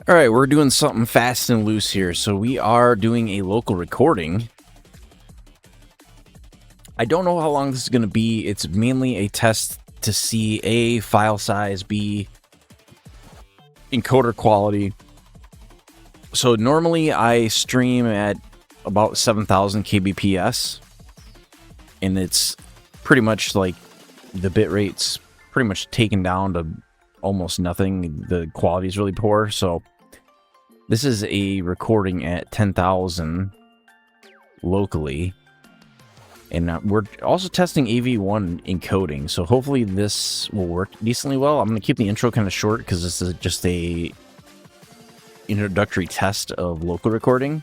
All right, we're doing something fast and loose here. So we are doing a local recording. I don't know how long this is going to be. It's mainly a test to see A, file size, B, encoder quality. So normally I stream at about 7,000 kbps, and it's pretty much like the bit rate's pretty much taken down to almost nothing. The quality is really poor, so this is a recording at 10,000 locally, and we're also testing AV1 encoding, so hopefully this will work decently well. I'm going to keep the intro kind of short because this is just a introductory test of local recording.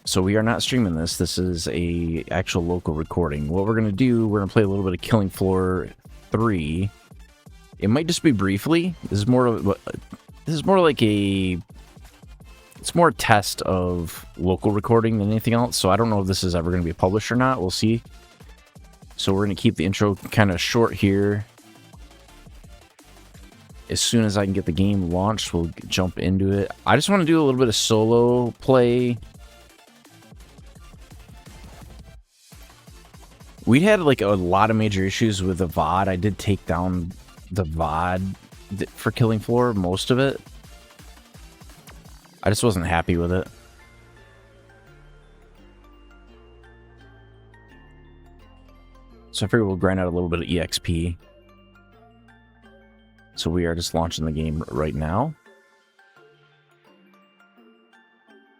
So we are not streaming this. This is a actual local recording. What we're going to do, we're going to play a little bit of Killing Floor 3. It might just be briefly. This is more like a test of local recording than anything else. So I don't know if this is ever going to be published or not. We'll see. So we're going to keep the intro kind of short here. As soon as I can get the game launched, we'll jump into it. I just want to do a little bit of solo play. We had like a lot of major issues with the VOD. I did take down the VOD for Killing Floor, most of it. I just wasn't happy with it. So I figured we'll grind out a little bit of EXP. So we are just launching the game right now.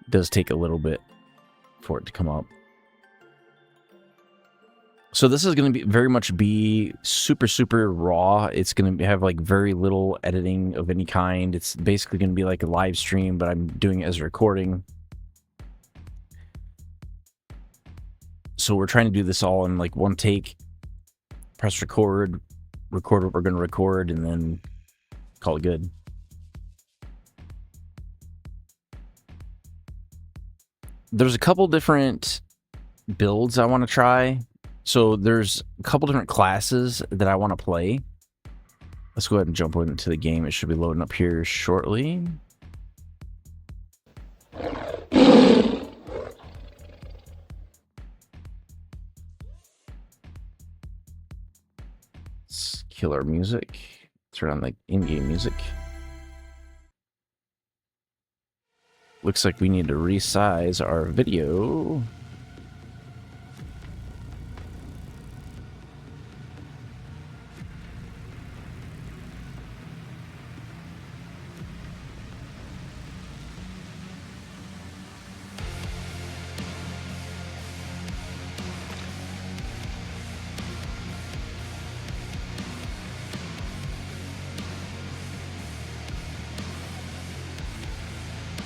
It does take a little bit for it to come up. So this is going to be very much be super raw. It's going to have like very little editing of any kind. It's basically going to be like a live stream, but I'm doing it as a recording. So we're trying to do this all in like one take. Press record what we're going to record, and then call it good. There's a couple different builds I want to try. So there's a couple different classes that I want to play. Let's go ahead and jump into the game. It should be loading up here shortly. Let's kill our music. Turn on the in-game music. Looks like we need to resize our video.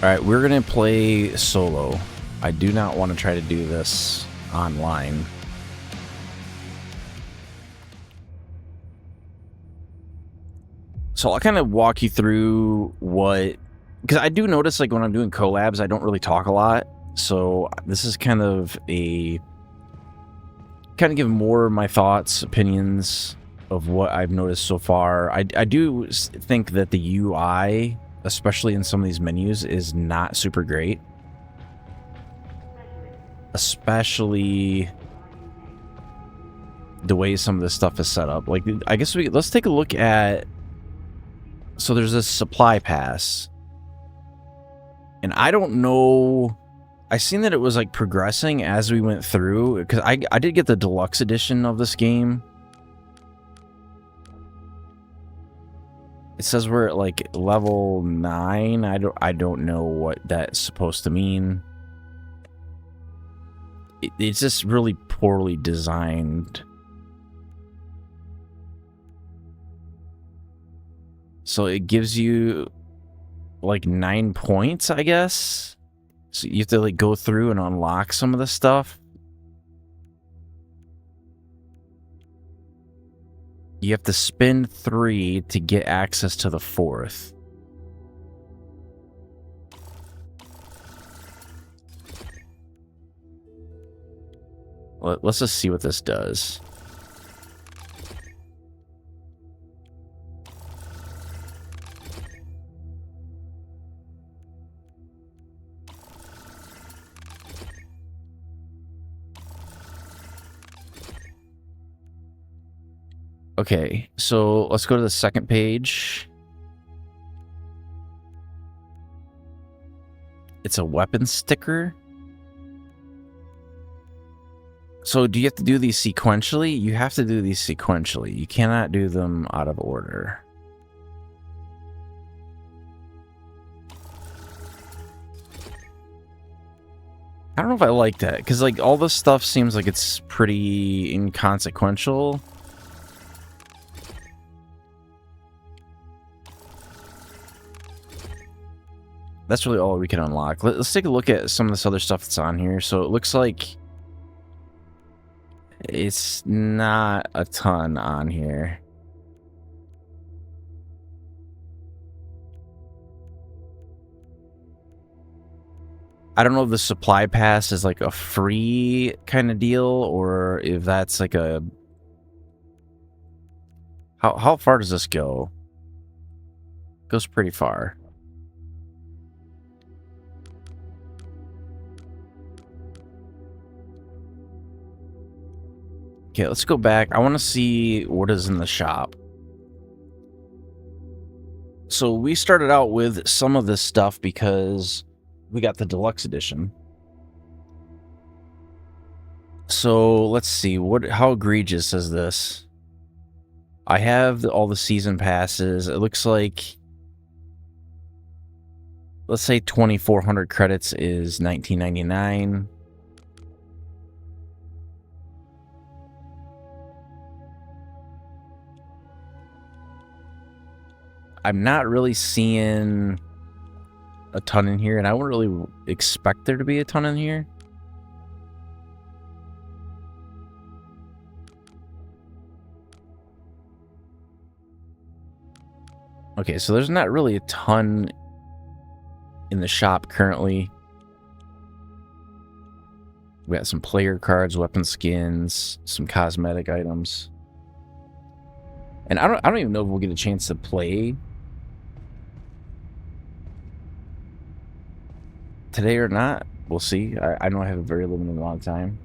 Alright, we're going to play solo. I do not want to try to do this online. So I'll kind of walk you through what... Because I do notice, like, when I'm doing collabs, I don't really talk a lot. So this is kind of a... Kind of give more of my thoughts, opinions of what I've noticed so far. I do think that the UI, especially in some of these menus, is not super great. Especially the way some of this stuff is set up. Like, I guess let's take a look at... So there's this supply pass. And I don't know... I seen that it was like progressing as we went through, because I did get the deluxe edition of this game. It says we're at like level 9. I don't know what that's supposed to mean. It's just really poorly designed. So it gives you like 9 points, I guess. So you have to like go through and unlock some of the stuff. You have to spend 3 to get access to the 4th. Let's just see what this does. Okay, so let's go to the second page. It's a weapon sticker. So do you have to do these sequentially? You have to do these sequentially. You cannot do them out of order. I don't know if I like that, because like all this stuff seems like it's pretty inconsequential. That's really all we can unlock. Let's take a look at some of this other stuff that's on here. So it looks like it's not a ton on here. I don't know if the supply pass is like a free kind of deal, or if that's like a... How far does this go? It goes pretty far. Okay, let's go back. I want to see what is in the shop. So we started out with some of this stuff because we got the deluxe edition. So let's see, how egregious is this? I have all the season passes. It looks like, let's say 2,400 credits is $19.99. I'm not really seeing a ton in here, and I wouldn't really expect there to be a ton in here. Okay, so there's not really a ton in the shop currently. We got some player cards, weapon skins, some cosmetic items. And I don't even know if we'll get a chance to play today or not. We'll see. I know I have a very limited amount of time.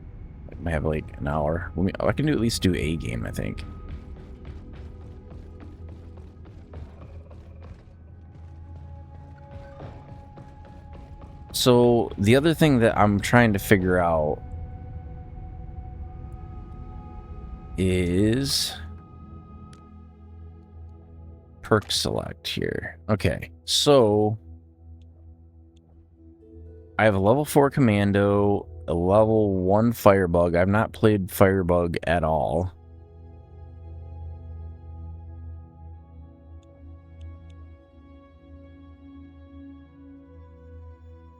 I might have like an hour. I can at least do a game, I think. So the other thing that I'm trying to figure out is perk select here. Okay, so I have a level 4 commando, a level 1 firebug. I've not played firebug at all.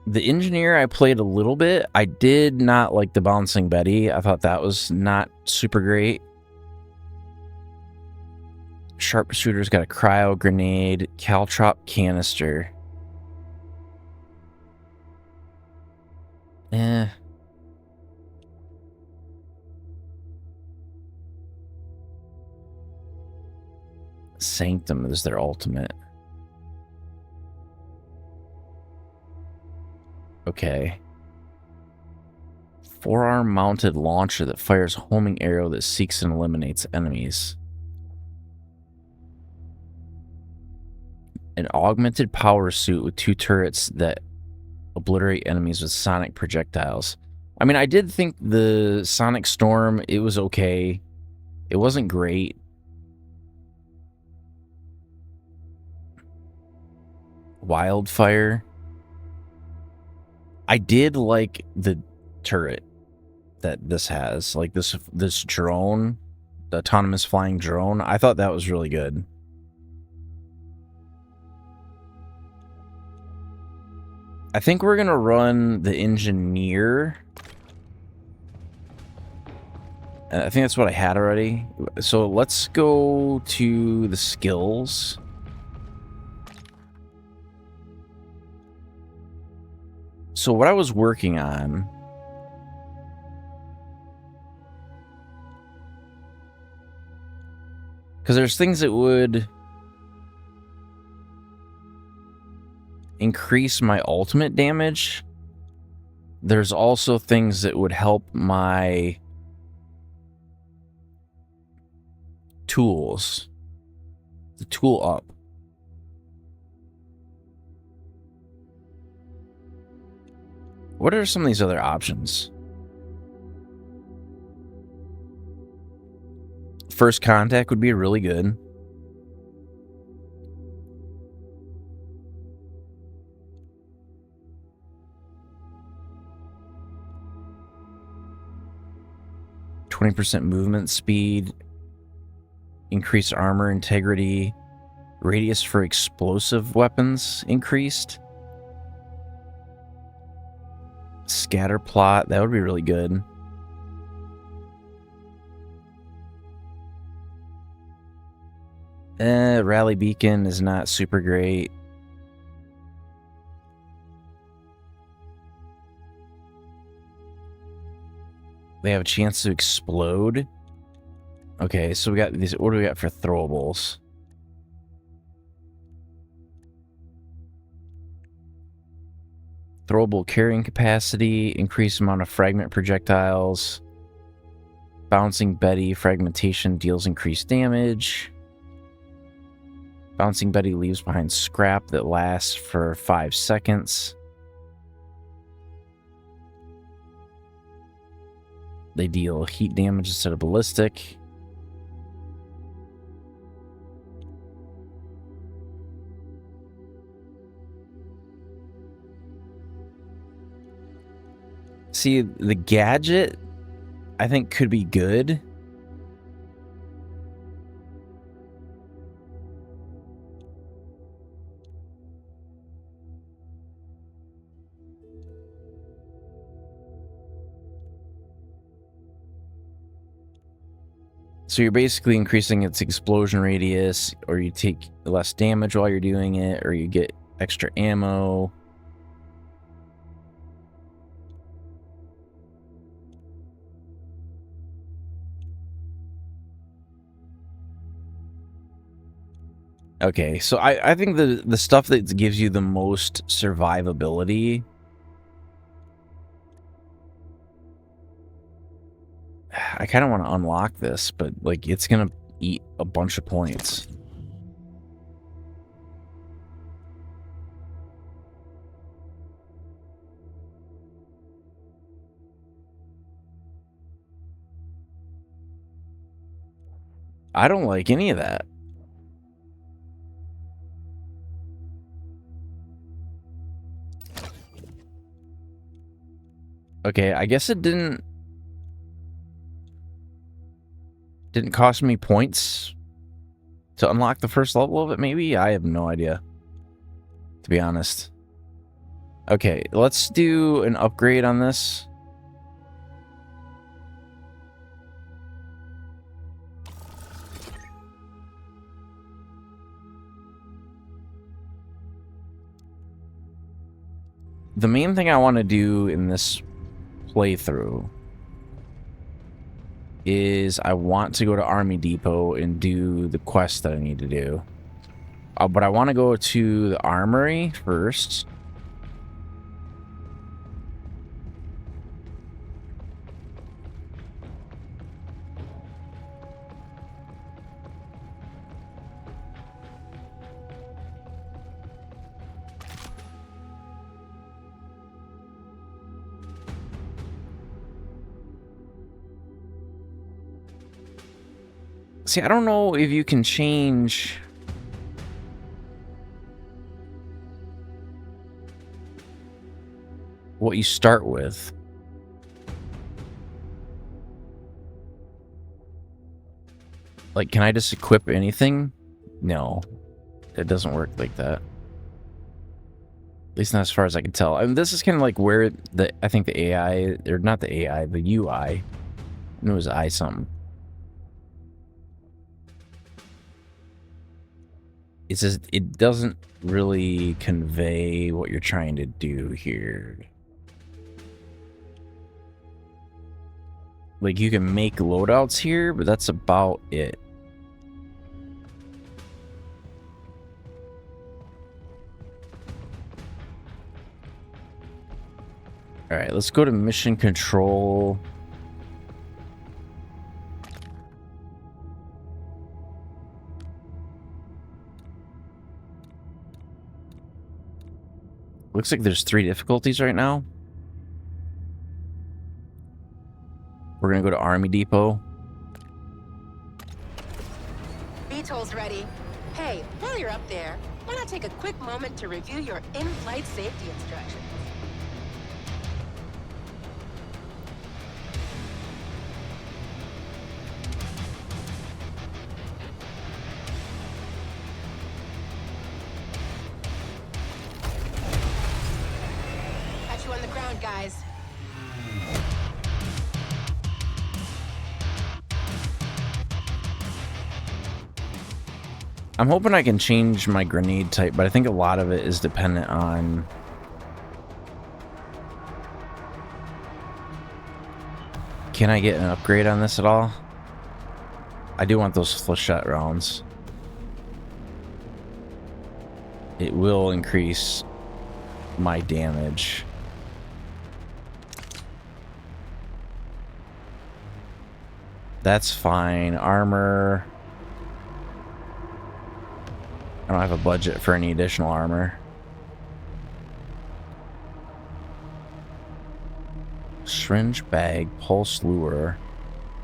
The engineer I played a little bit. I did not like the bouncing Betty. I thought that was not super great. Sharpshooter's got a cryo grenade, caltrop canister. Sanctum is their ultimate. Okay. Forearm mounted launcher that fires homing arrow that seeks and eliminates enemies. An augmented power suit with 2 turrets that obliterate enemies with sonic projectiles. I mean, I did think the Sonic Storm, it was okay. It wasn't great. Wildfire. I did like the turret that this has. Like this drone, the autonomous flying drone. I thought that was really good. I think we're gonna run the engineer. I think that's what I had already. So let's go to the skills. So what I was working on... because there's things that would increase my ultimate damage. There's also things that would help my tools. The tool up. What are some of these other options? First contact would be really good. %, movement speed, increased armor integrity, radius for explosive weapons increased. Scatter plot, that would be really good. Rally beacon is not super great. They have a chance to explode. Okay, so we got these. What do we got for throwables? Throwable carrying capacity, increased amount of fragment projectiles. Bouncing Betty, fragmentation deals increased damage. Bouncing Betty leaves behind scrap that lasts for 5 seconds. They deal heat damage instead of ballistic. See, the gadget, I think, could be good. So you're basically increasing its explosion radius, or you take less damage while you're doing it, or you get extra ammo. Okay, so I think the stuff that gives you the most survivability, I kind of want to unlock this, but like it's gonna eat a bunch of points. I don't like any of that. Okay, I guess it didn't cost me points to unlock the first level of it, maybe? I have no idea, to be honest. Okay, let's do an upgrade on this. The main thing I want to do in this playthrough is I want to go to Army Depot and do the quest that I need to do. But I want to go to the armory first. See, I don't know if you can change what you start with. Like, can I just equip anything? No, it doesn't work like that. At least not as far as I can tell. I mean, this is kind of like where I think the AI, or not the AI, the UI. I knew it was I something. It says it doesn't really convey what you're trying to do here. Like, you can make loadouts here, but that's about it. All right, let's go to mission control. Looks like there's 3 difficulties right now. We're gonna go to Army Depot. VTOL's ready. Hey, while you're up there, why not take a quick moment to review your in-flight safety instructions? Catch you on the ground, guys. I'm hoping I can change my grenade type, but I think a lot of it is dependent on... Can I get an upgrade on this at all? I do want those flechette rounds. It will increase my damage. That's fine. Armor... I don't have a budget for any additional armor. Syringe bag, pulse lure,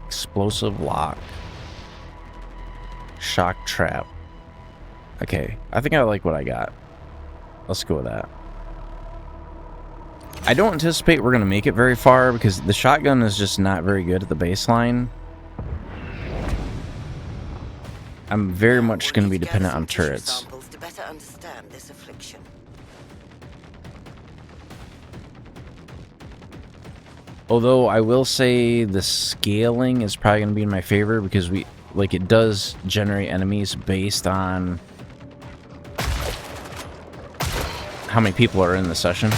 explosive lock, shock trap. Okay, I think I like what I got. Let's go with that. I don't anticipate we're going to make it very far because the shotgun is just not very good at the baseline. I'm very much going to be dependent on turrets. To better understand this affliction. Although I will say the scaling is probably going to be in my favor because it does generate enemies based on how many people are in the session.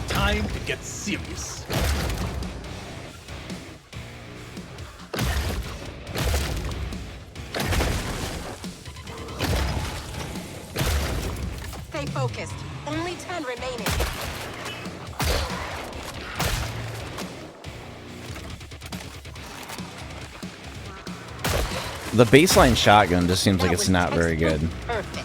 Time to get serious. Stay focused. Only 10 remaining. The baseline shotgun just seems like it's not very good. Perfect.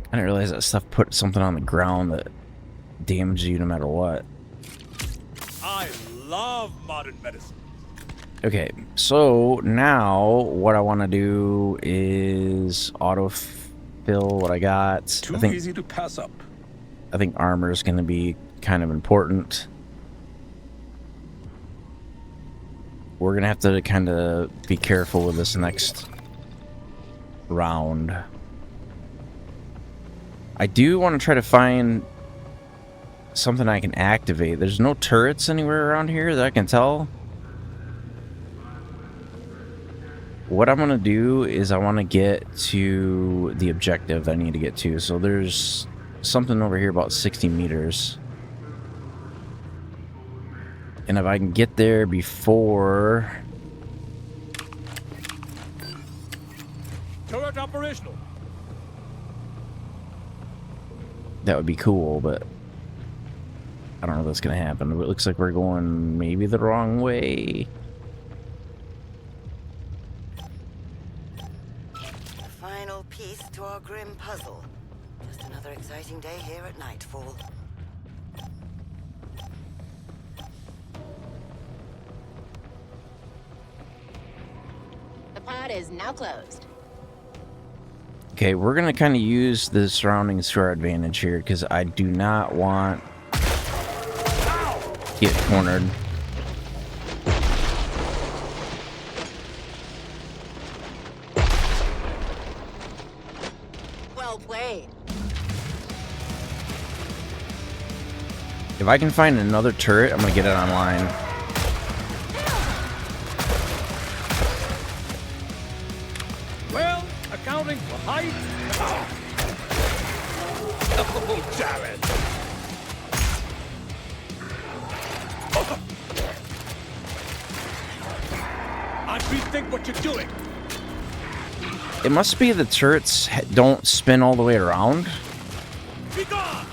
I didn't realize that stuff put something on the ground that damages you no matter what. I love modern medicine. Okay, so now what I want to do is autofill what I got. Too easy to pass up. I think armor is going to be kind of important. We're going to have to kind of be careful with this next round. I do want to try to find something I can activate. There's no turrets anywhere around here that I can tell. What I'm going to do is I want to get to the objective I need to get to. So there's something over here about 60 meters. And if I can get there before... Turret operational. That would be cool, but I don't know if that's going to happen. It looks like we're going maybe the wrong way. The final piece to our grim puzzle. Just another exciting day here at Nightfall. The pod is now closed. Okay, we're going to kind of use the surroundings to our advantage here because I do not want to get cornered. Well played. If I can find another turret, I'm gonna get it online. Well, accounting for height. Oh, damn it. I'd rethink what you're doing. It must be the turrets don't spin all the way around. Be gone.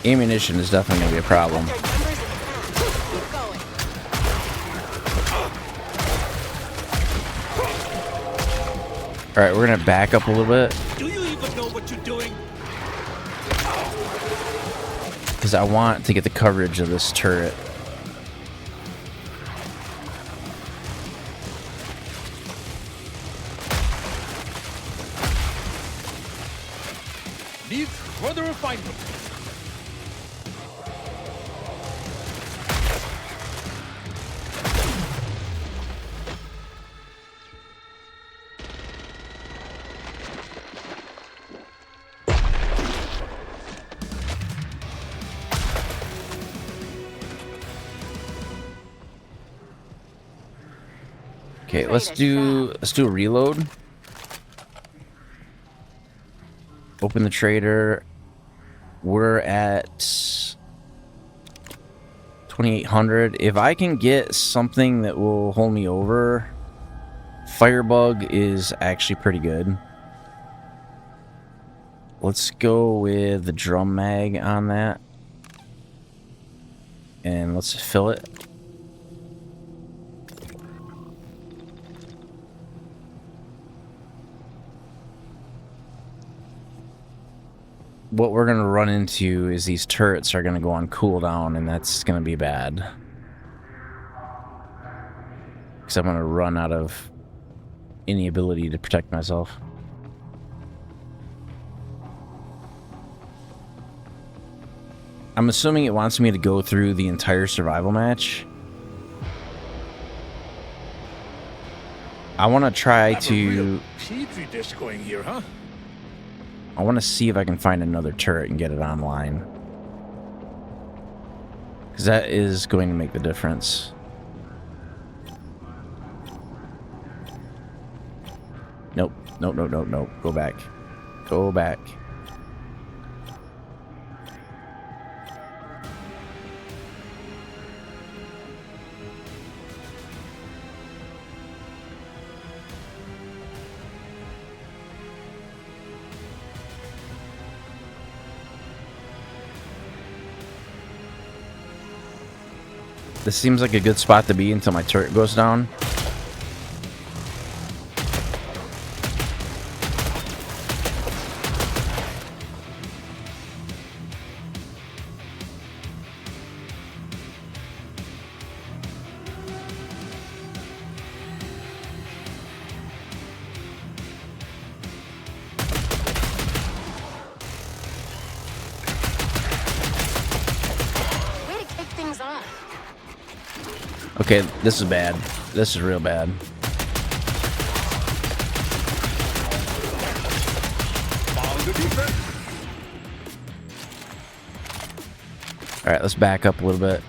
Ammunition is definitely gonna be a problem. Their numbers in the past. Keep going. All right, we're gonna back up a little bit Do you even know what you're doing? because I want to get the coverage of this turret. Needs further refinement. Okay, let's do a reload. Open the trader. We're at 2,800. If I can get something that will hold me over, Firebug is actually pretty good. Let's go with the drum mag on that. And let's fill it. What we're going to run into is these turrets are going to go on cooldown, and that's going to be bad. Because I'm going to run out of any ability to protect myself. I'm assuming it wants me to go through the entire survival match. I want to try Have a real to... petri dish going here, huh? I want to see if I can find another turret and get it online. Because that is going to make the difference. Nope. Nope, nope, nope, nope. Go back. Go back. This seems like a good spot to be until my turret goes down. Way to kick things off. Okay, this is bad. This is real bad. Found the defense. Alright, let's back up a little bit.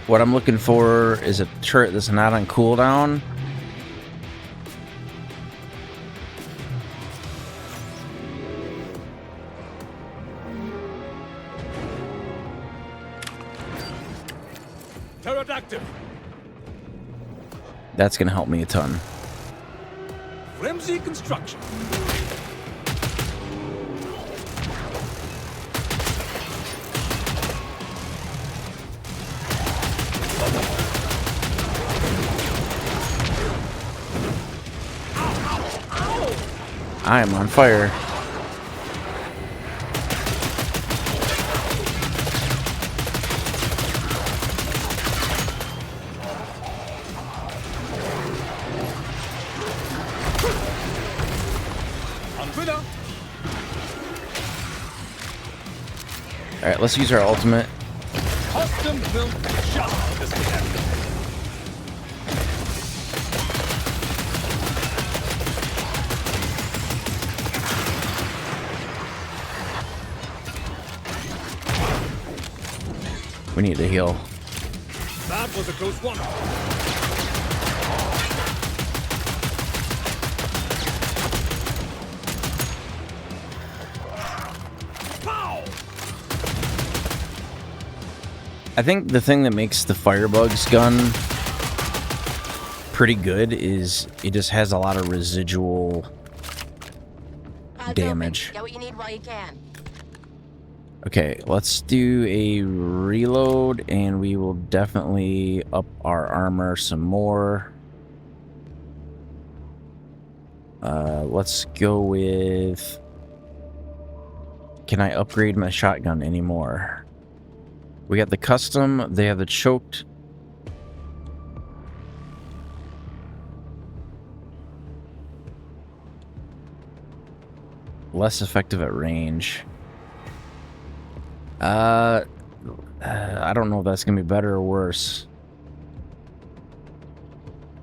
What I'm looking for is a turret that's not on cooldown. Pterodactyl. That's going to help me a ton. Flimsy construction. I am on fire. Alright, let's use our ultimate. Custom built just this cannon. We need to heal. That was a close one. Pow! I think the thing that makes the Firebug's gun pretty good is it just has a lot of residual Pod's damage. open. Get what you need while you can. Okay, let's do a reload and we will definitely up our armor some more. Let's go with... Can I upgrade my shotgun anymore? We got the custom, they have the choked. Less effective at range. I don't know if that's gonna be better or worse.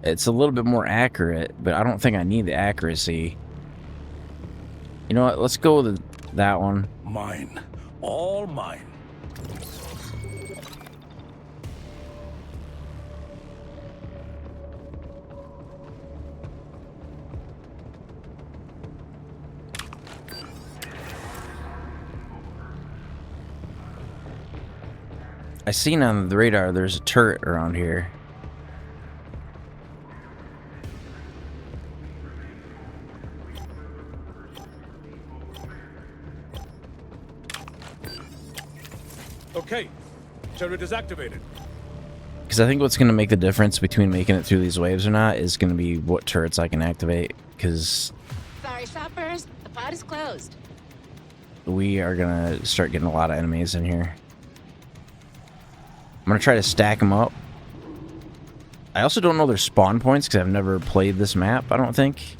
It's a little bit more accurate, but I don't think I need the accuracy. You know what? Let's go with that one. Mine. All mine. I seen on the radar there's a turret around here. Okay. Turret is activated. Because I think what's going to make the difference between making it through these waves or not is going to be what turrets I can activate. Because Sorry, shoppers. The pod is closed. we are going to start getting a lot of enemies in here. I'm going to try to stack them up. I also don't know their spawn points because I've never played this map, I don't think.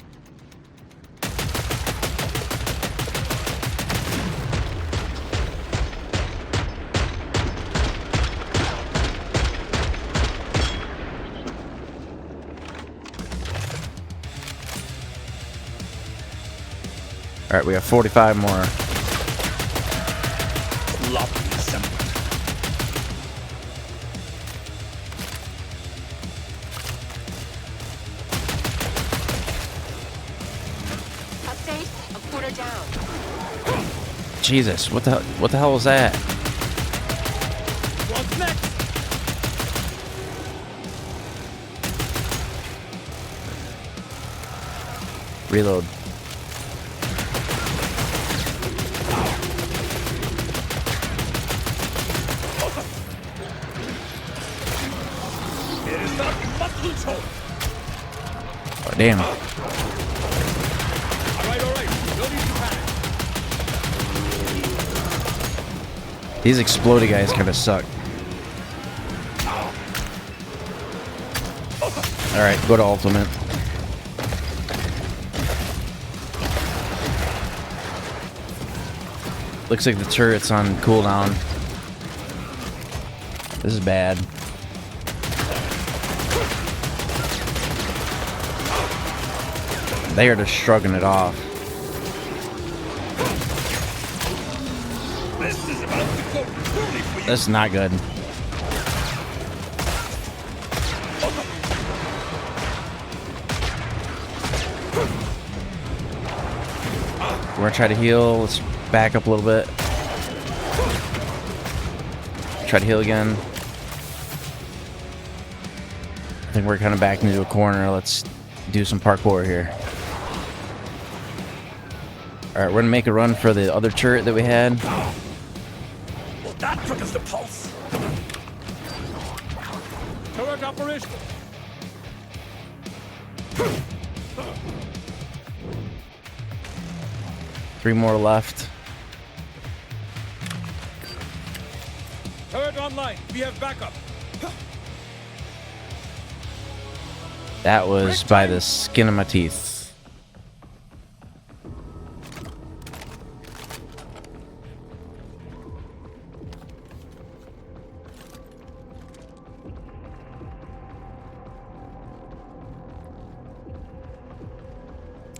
Alright, we have 45 more. Sloppy assembly. Update, a quarter down. Jesus, what the hell was that? What's next? Reload. It is not muscle tone. Oh, damn. All right. No need to panic. These exploding guys kind of suck. Alright, go to ultimate. Looks like the turret's on cooldown. This is bad. They are just shrugging it off. This is about to go poorly for you. This is not good. We're gonna try to heal. Let's back up a little bit. Try to heal again. I think we're kind of backed into a corner. Let's do some parkour here. Alright, we're gonna make a run for the other turret that we had. Well, that took us the pulse. Turret operational. 3 more left. Turret online. We have backup. That was by the skin of my teeth.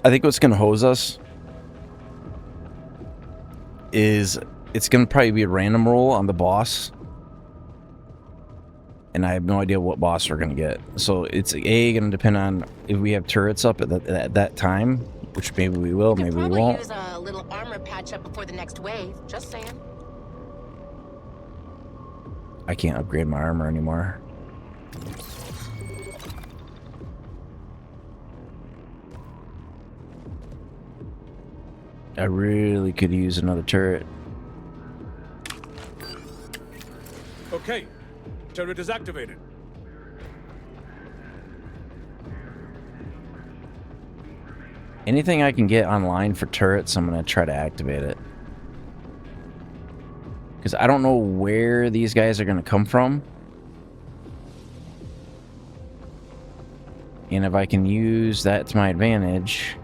I think what's gonna hose us is it's gonna probably be a random roll on the boss. And I have no idea what boss we're gonna get. So it's gonna depend on if we have turrets up at that time, which maybe we will, maybe we Probably won't. use a little armor patch up before the next wave. Just saying. I can't upgrade my armor anymore. I really could use another turret. Okay. Turret is activated. Anything I can get online for turrets, I'm gonna try to activate it. Because I don't know where these guys are gonna come from. And if I can use that to my advantage...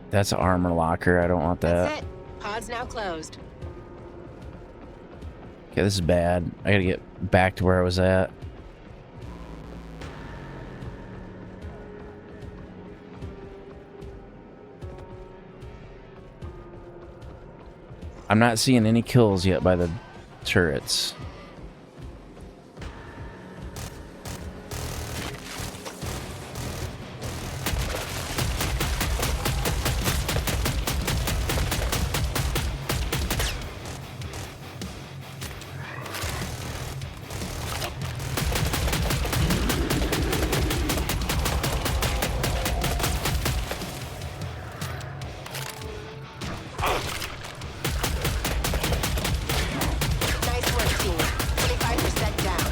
That's an armor locker. I don't want that. That's it. Pod's now closed. Okay, this is bad. I gotta get back to where I was at. I'm not seeing any kills yet by the turrets. Nice work, team. 25% down.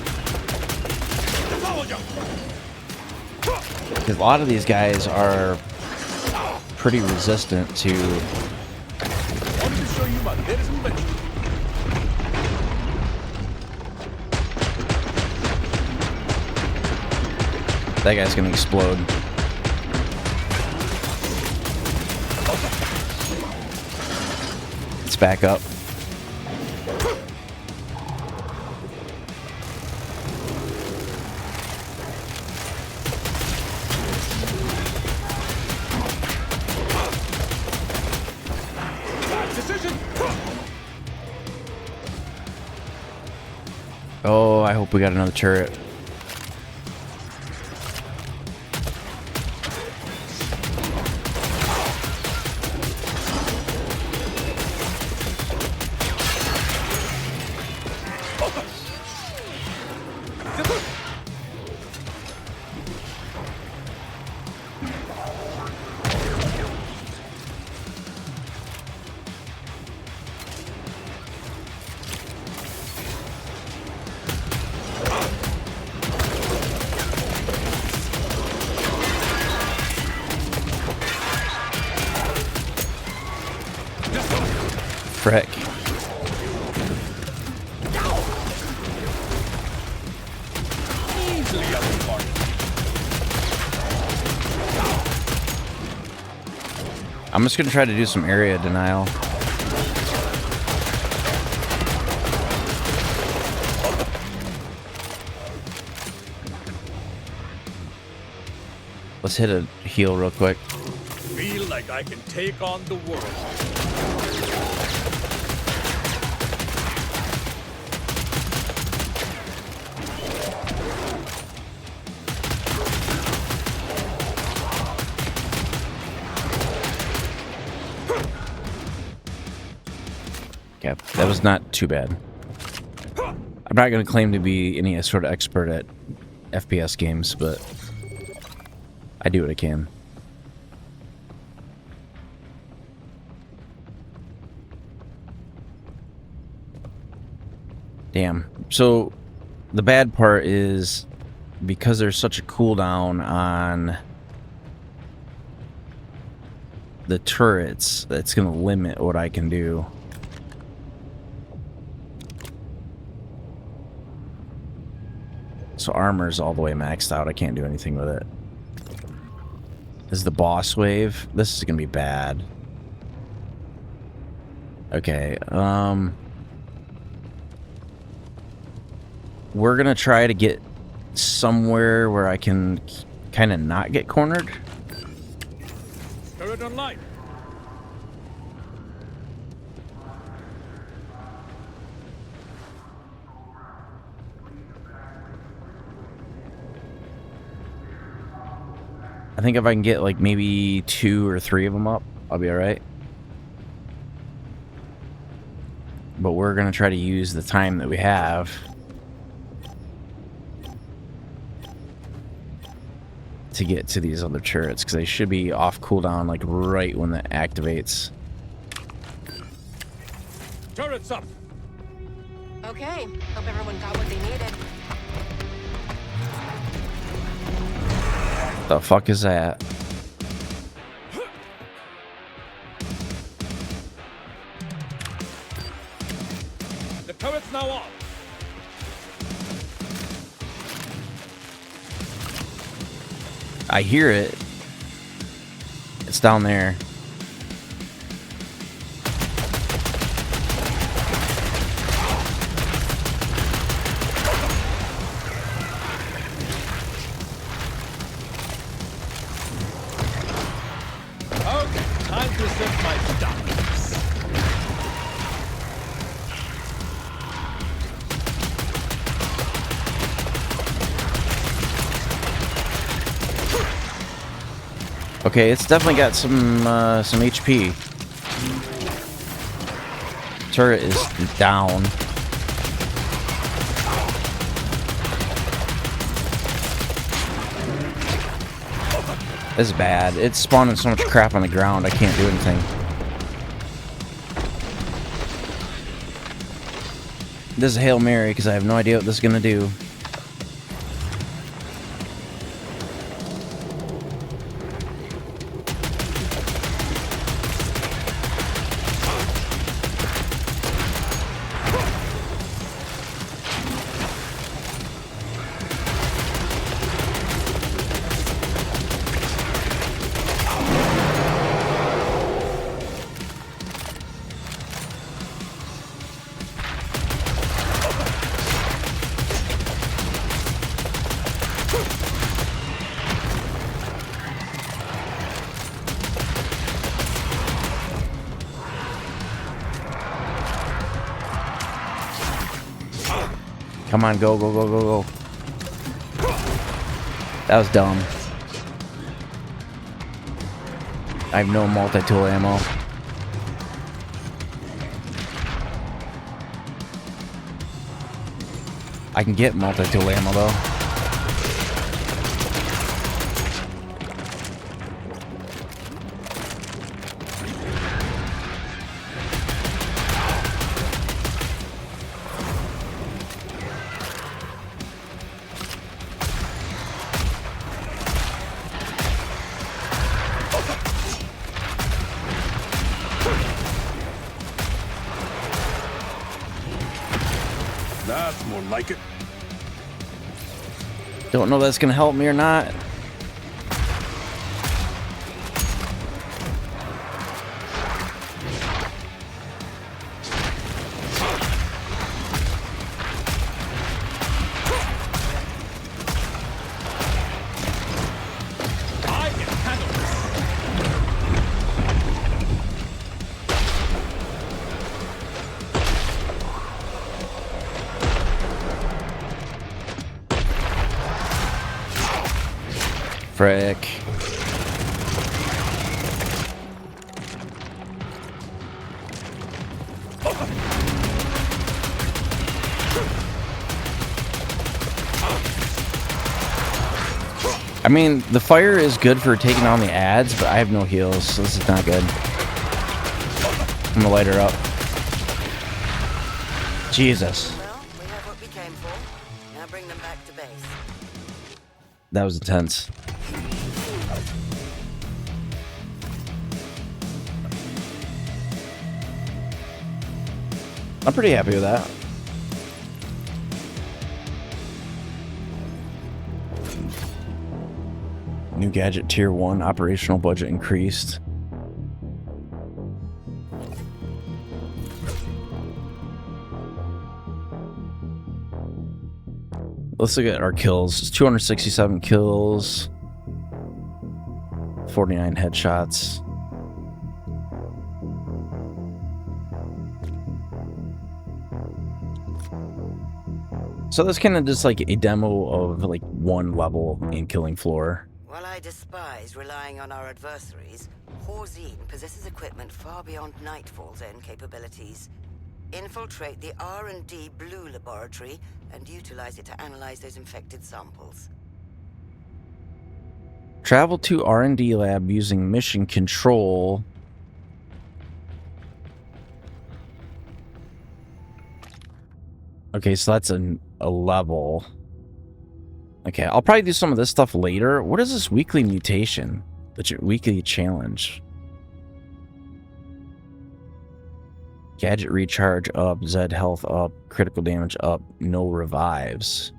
Because a lot of these guys are pretty resistant to... Want to show you my latest invention. That guy's gonna explode. Let's back up. Bad decision. Oh, I hope we got another turret. Frick. Easily out of the park. I'm just gonna try to do some area denial. Let's hit a heal real quick. Feel like I can take on the world. Okay, that was not too bad. I'm not going to claim to be any sort of expert at FPS games, but I do what I can. Damn. So the bad part is because there's such a cooldown on the turrets, that's going to limit what I can do. So armor's all the way maxed out. I can't do anything with it. This is the boss wave. This is gonna be bad. Okay, we're gonna try to get somewhere where I can kind of not get cornered. Turret online. I think if I can get like maybe 2 or 3 of them up, I'll be all right. But we're gonna try to use the time that we have to get to these other turrets, because they should be off cooldown like right when that activates. Turrets up. Okay, hope everyone got what they needed. The fuck is that? The turret's now off. I hear it. It's down there. Okay, time to set my dominance. Okay, it's definitely got some HP. Turret is down. This is bad. It's spawning so much crap on the ground, I can't do anything. This is a Hail Mary because I have no idea what this is gonna do. Come on, go, go, go, go, go. That was dumb. I have no multi-tool ammo. I can get multi-tool ammo though. That's more like it. Don't know if that's gonna help me or not. I can handle this. Frick. I mean, the fire is good for taking on the ads, but I have no heals, so this is not good. I'm gonna light her up. Jesus. Well, we have what we came for. Now bring them back to base. That was intense. I'm pretty happy with that. New gadget tier 1, operational budget increased. Let's look at our kills. It's 267 kills, 49 headshots. So that's kind of just like a demo of like one level in Killing Floor. While I despise relying on our adversaries, Horzine possesses equipment far beyond Nightfall's own capabilities. Infiltrate the R&D Blue Laboratory and utilize it to analyze those infected samples. Travel to R&D lab using mission control. Okay, so that's a level. Okay, I'll probably do some of this stuff later. What is this weekly mutation? The weekly challenge. Gadget recharge up, Zed health up, critical damage up, no revives.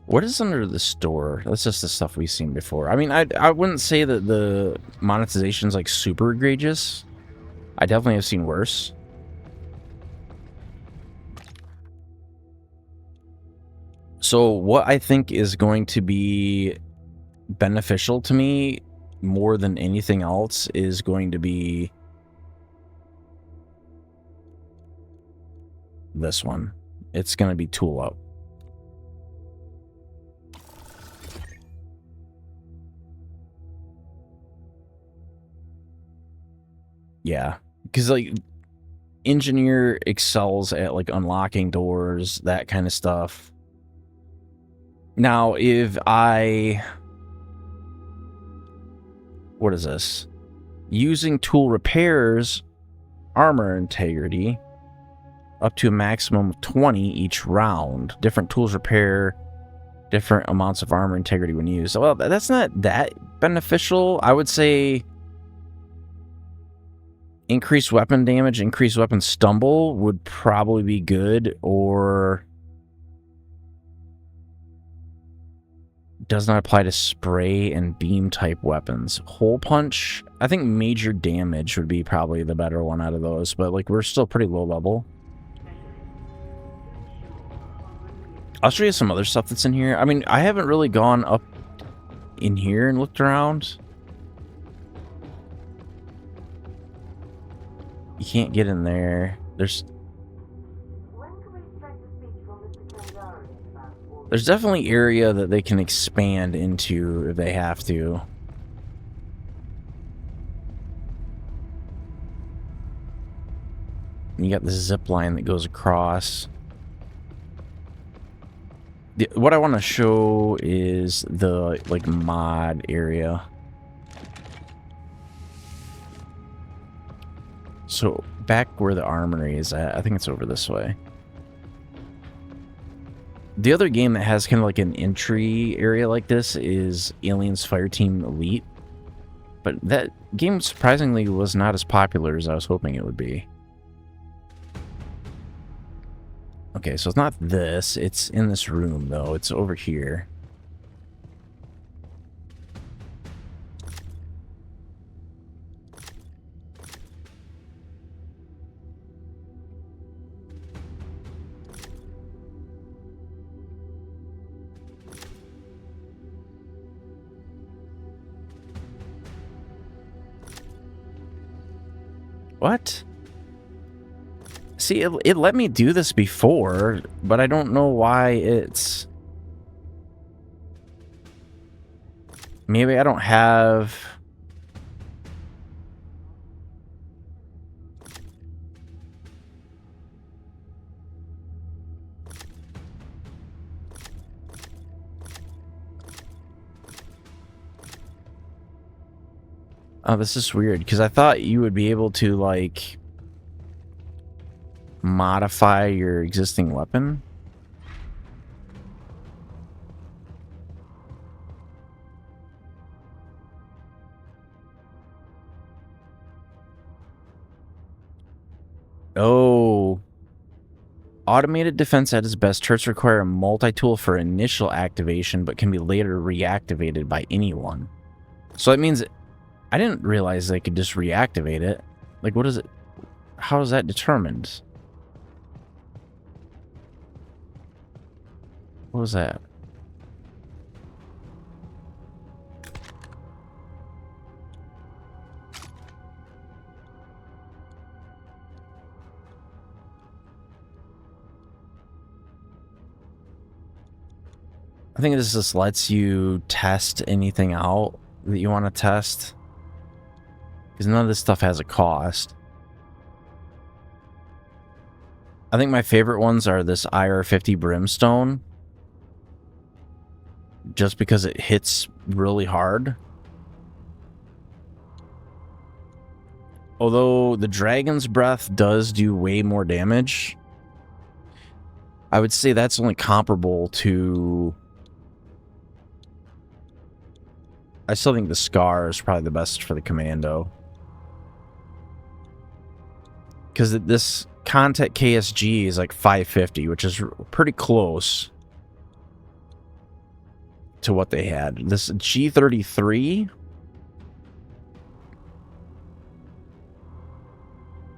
What is under the store? That's just the stuff we've seen before. I mean, I wouldn't say that the monetization's like super egregious. I definitely have seen worse. So what I think is going to be beneficial to me more than anything else is going to be this one. It's going to be tool up. Yeah, because like engineer excels at like unlocking doors, that kind of stuff. Now, if what is this? Using tool repairs armor integrity up to a maximum of 20 each round. Different tools repair different amounts of armor integrity when used. Well, that's not that beneficial. I would say increased weapon damage, increased weapon stumble would probably be good, or does not apply to spray and beam type weapons. Hole punch, I think major damage would be probably the better one out of those, but like we're still pretty low level. I'll show you some other stuff that's in here. I mean, I haven't really gone up in here and looked around. You can't get in there. There's definitely area that they can expand into if they have to. You got the zip line that goes across. What I want to show is the like mod area. So back where the armory is at, I think it's over this way. The other game that has kind of like an entry area like this is Aliens Fireteam Elite. But that game surprisingly was not as popular as I was hoping it would be. Okay, so it's not this. It's in this room, though. It's over here. What? See, it let me do this before, but I don't know why it's... Maybe I don't have... Oh, this is weird, because I thought you would be able to, like, modify your existing weapon. Oh. Automated defense at its best, turrets require a multi-tool for initial activation, but can be later reactivated by anyone. So that means... I didn't realize they could just reactivate it. Like, what is it? How is that determined? What was that? I think this just lets you test anything out that you want to test. Because none of this stuff has a cost. I think my favorite ones are this IR-50 Brimstone. Just because it hits really hard. Although the Dragon's Breath does do way more damage. I would say that's only comparable to... I still think the Scar is probably the best for the Commando. Because this Contact KSG is like 550, which is pretty close to what they had. This G33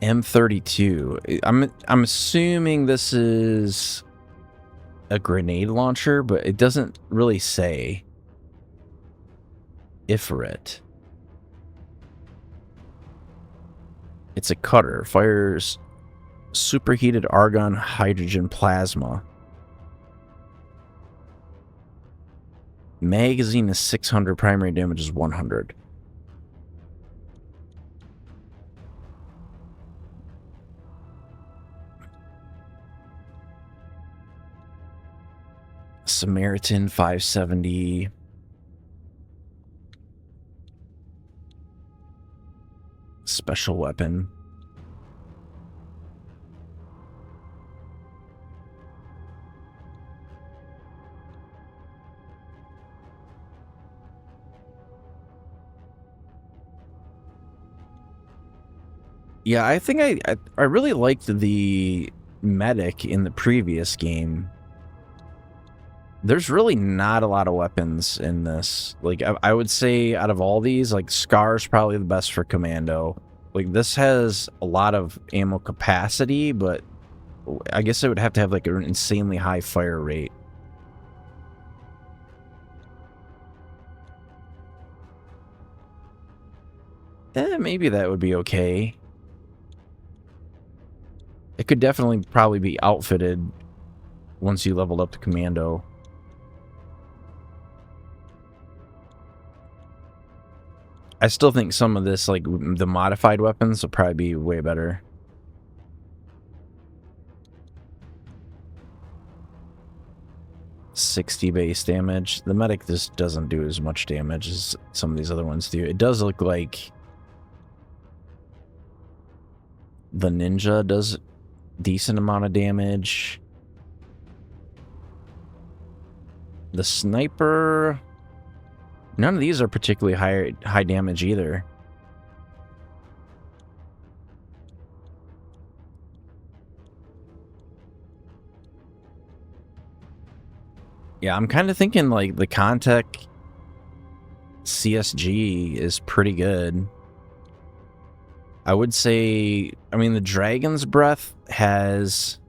M32. I'm assuming this is a grenade launcher, but it doesn't really say. Ifrit. It's a cutter. Fires superheated argon hydrogen plasma. Magazine is 600. Primary damage is 100. Samaritan 570. Special weapon. Yeah, I think I really liked the medic in the previous game. There's really not a lot of weapons in this. Like, I would say out of all these, like, Scar's probably the best for Commando. Like, this has a lot of ammo capacity, but I guess it would have to have, like, an insanely high fire rate. Maybe that would be okay. It could definitely probably be outfitted once you leveled up to Commando. I still think some of this, like, the modified weapons will probably be way better. $60 base damage. The medic just doesn't do as much damage as some of these other ones do. It does look like the ninja does a decent amount of damage. The sniper... None of these are particularly high damage either. Yeah, I'm kind of thinking like the Contact CSG is pretty good. I would say, I mean, the Dragon's Breath has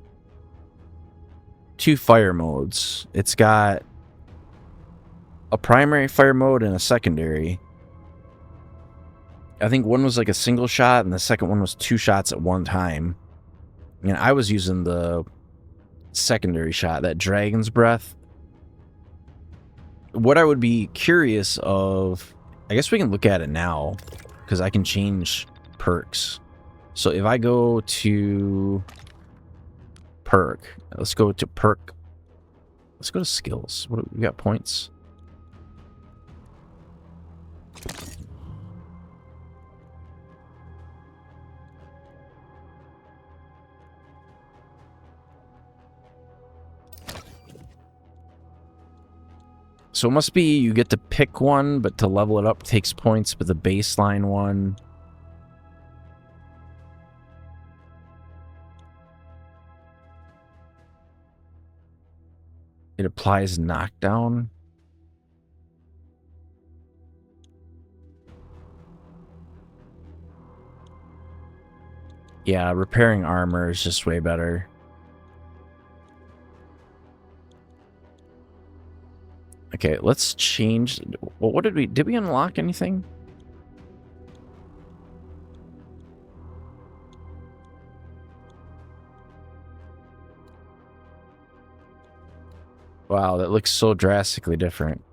2 fire modes. It's got a primary fire mode and a secondary. I think one was like a single shot and the second one was 2 shots at one time. And I was using the secondary shot, that Dragon's Breath. What I would be curious of, I guess we can look at it now because I can change perks. So if I go to perk, let's go to perk. Let's go to skills. What we got? Points. So it must be you get to pick one, but to level it up takes points, but the baseline one... It applies knockdown. Yeah, repairing armor is just way better. Okay, let's change. Well, what did we unlock anything? Wow, that looks so drastically different.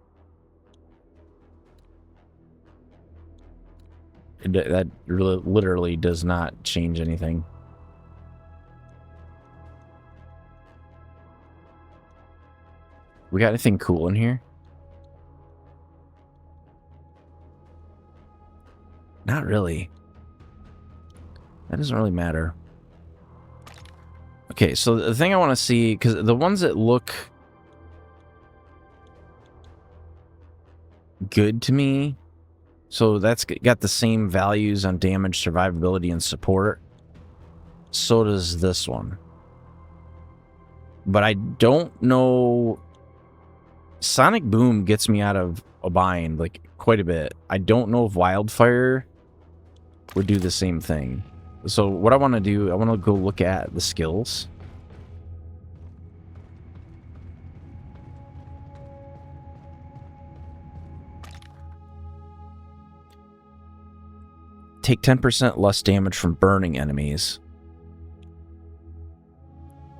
That really, literally does not change anything. We got anything cool in here? Not really. That doesn't really matter. Okay, so the thing I want to see, because the ones that look good to me, so that's got the same values on damage, survivability, and support. So does this one. But I don't know. Sonic Boom gets me out of a bind, like, quite a bit. I don't know if Wildfire would do the same thing. So what I want to do, I want to go look at the skills. Take 10% less damage from burning enemies.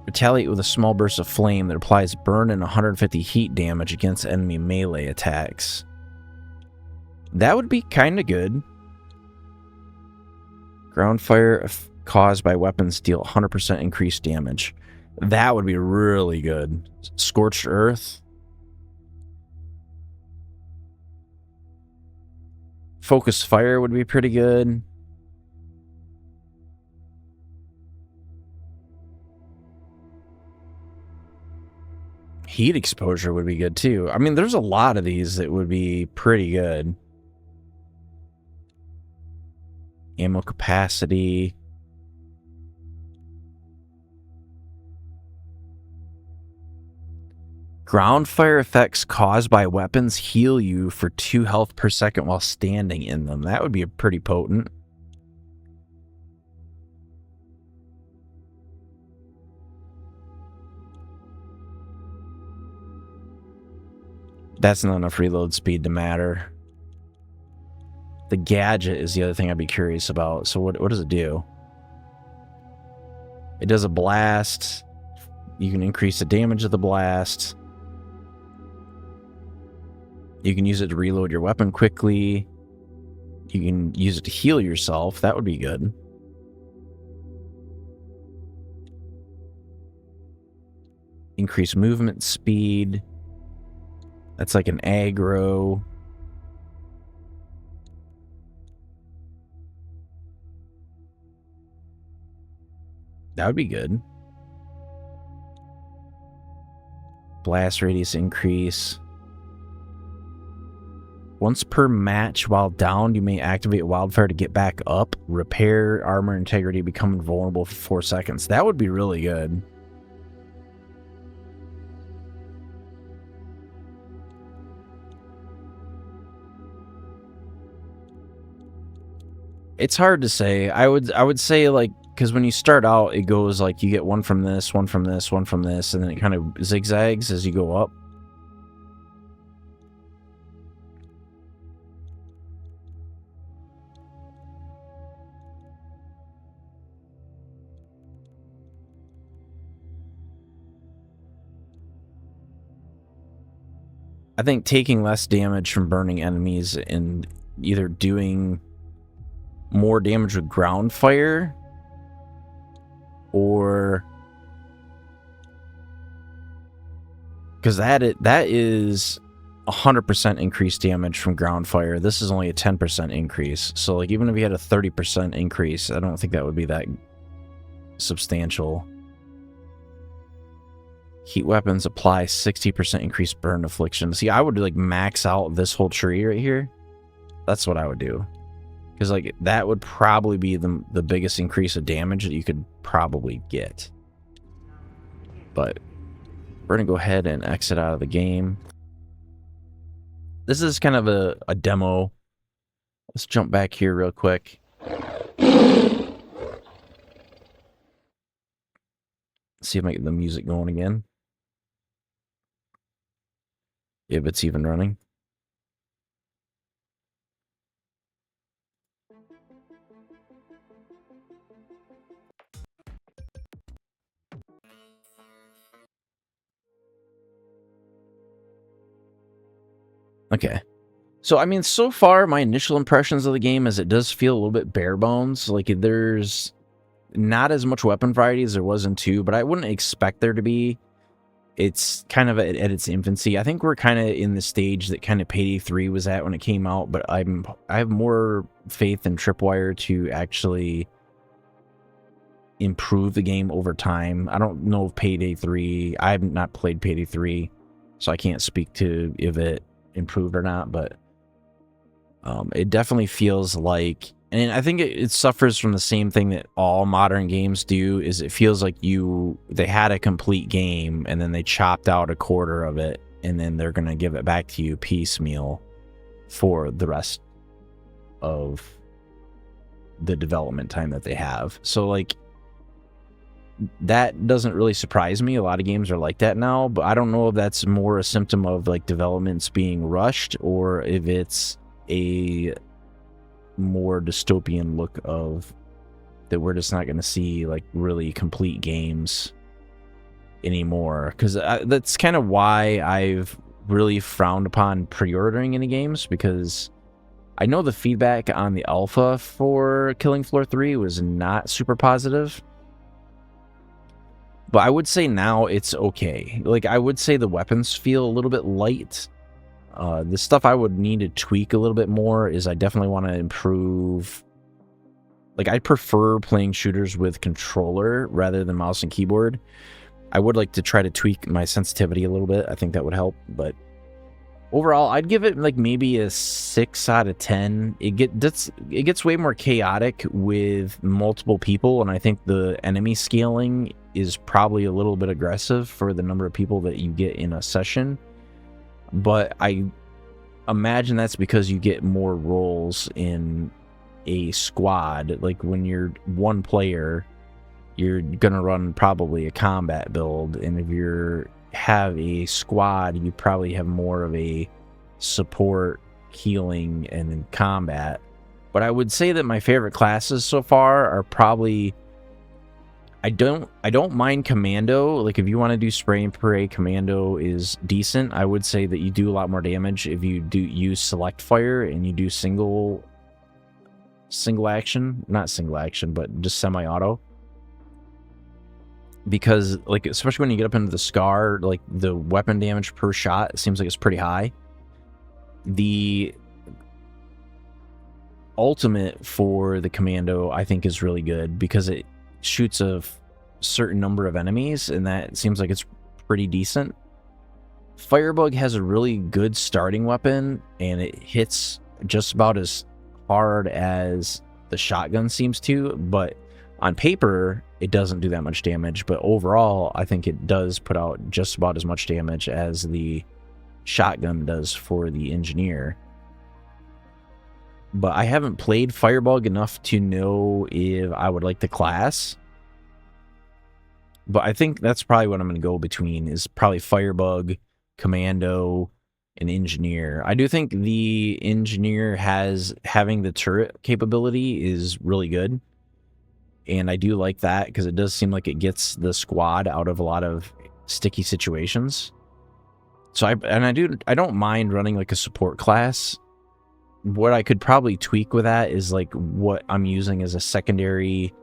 Retaliate with a small burst of flame that applies burn and 150 heat damage against enemy melee attacks. That would be kind of good. Ground fire caused by weapons deal 100% increased damage. That would be really good. Scorched Earth. Focus Fire would be pretty good. Heat exposure would be good too. I mean, there's a lot of these that would be pretty good. Ammo capacity. Ground fire effects caused by weapons heal you for 2 health per second while standing in them. That would be pretty potent. That's not enough reload speed to matter. The gadget is the other thing I'd be curious about. So what does it do? It does a blast. You can increase the damage of the blast. You can use it to reload your weapon quickly. You can use it to heal yourself. That would be good. Increase movement speed. That's like an aggro. That would be good. Blast radius increase. Once per match while down, you may activate Wildfire to get back up. Repair armor integrity, become invulnerable for 4 seconds. That would be really good. It's hard to say. I would say, like, because when you start out, it goes like you get one from this, one from this, one from this, and then it kind of zigzags as you go up. I think taking less damage from burning enemies and either doing more damage with ground fire or because that is 100% increased damage from ground fire. This is only a 10% increase. So like even if you had a 30% increase, I don't think that would be that substantial. Heat weapons apply 60% increased burn affliction. See, I would like max out this whole tree right here. That's what I would do. Because like that would probably be the biggest increase of damage that you could probably get. But we're going to go ahead and exit out of the game. This is kind of a demo. Let's jump back here real quick. See if I get the music going again. if it's even running. Okay. So, I mean, so far, my initial impressions of the game is it does feel a little bit bare bones. Like, there's not as much weapon variety as there was in 2, but I wouldn't expect there to be. It's kind of at its infancy. I think we're kind of in the stage that kind of Payday 3 was at when it came out, but I have more faith in Tripwire to actually improve the game over time. I don't know if Payday 3, I have not played Payday 3, so I can't speak to if it improved or not, but it definitely feels like, and I think it suffers from the same thing that all modern games do, is it feels like they had a complete game and then they chopped out a quarter of it and then they're going to give it back to you piecemeal for the rest of the development time that they have. So like, that doesn't really surprise me. A lot of games are like that now, but I don't know if that's more a symptom of like developments being rushed or if it's a more dystopian look of that we're just not going to see like really complete games anymore. Because that's kind of why I've really frowned upon pre-ordering any games, because I know the feedback on the alpha for Killing Floor 3 was not super positive. But I would say now it's okay. Like, I would say the weapons feel a little bit light. The stuff I would need to tweak a little bit more is I definitely want to improve. Like, I prefer playing shooters with controller rather than mouse and keyboard. I would like to try to tweak my sensitivity a little bit. I think that would help. But overall, I'd give it like maybe a 6 out of 10. It gets way more chaotic with multiple people, and I think the enemy scaling is probably a little bit aggressive for the number of people that you get in a session. But I imagine that's because you get more roles in a squad. Like when you're one player, you're gonna run probably a combat build, and if you have a squad, you probably have more of a support, healing, and then combat. But I would say that my favorite classes so far are probably, I don't mind Commando. Like, if you want to do spray and pray, Commando is decent. I would say that you do a lot more damage if you do use select fire and you do single action, not single action, but just semi-auto. Because, like, especially when you get up into the Scar, like, the weapon damage per shot, it seems like it's pretty high. The ultimate for the Commando, I think, is really good because it shoots a certain number of enemies, and that seems like it's pretty decent. Firebug has a really good starting weapon, and it hits just about as hard as the shotgun seems to, but on paper, it doesn't do that much damage. But overall, I think it does put out just about as much damage as the shotgun does for the engineer. But I haven't played Firebug enough to know if I would like the class. But I think that's probably what I'm going to go between, is probably Firebug, Commando, and Engineer. I do think the Engineer having the turret capability is really good. And I do like that because it does seem like it gets the squad out of a lot of sticky situations. So I don't mind running like a support class. What I could probably tweak with that is like what I'm using as a secondary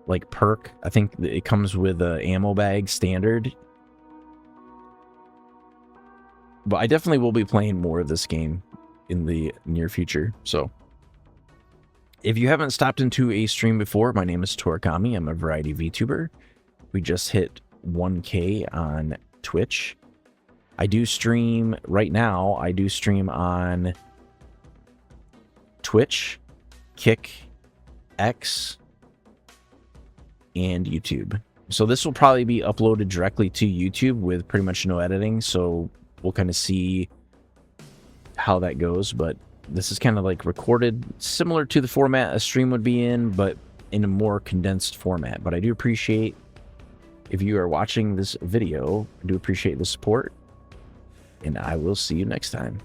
like perk. I think it comes with a ammo bag standard. But I definitely will be playing more of this game in the near future. So if you haven't stopped into a stream before, my name is Torikami. I'm a variety VTuber. We just hit 1K on Twitch. I do stream right now. I do stream on Twitch, Kick, X, and YouTube. So this will probably be uploaded directly to YouTube with pretty much no editing. So we'll kind of see how that goes. But this is kind of like recorded similar to the format a stream would be in, but in a more condensed format. But I do appreciate if you are watching this video. I do appreciate the support. and I will see you next time.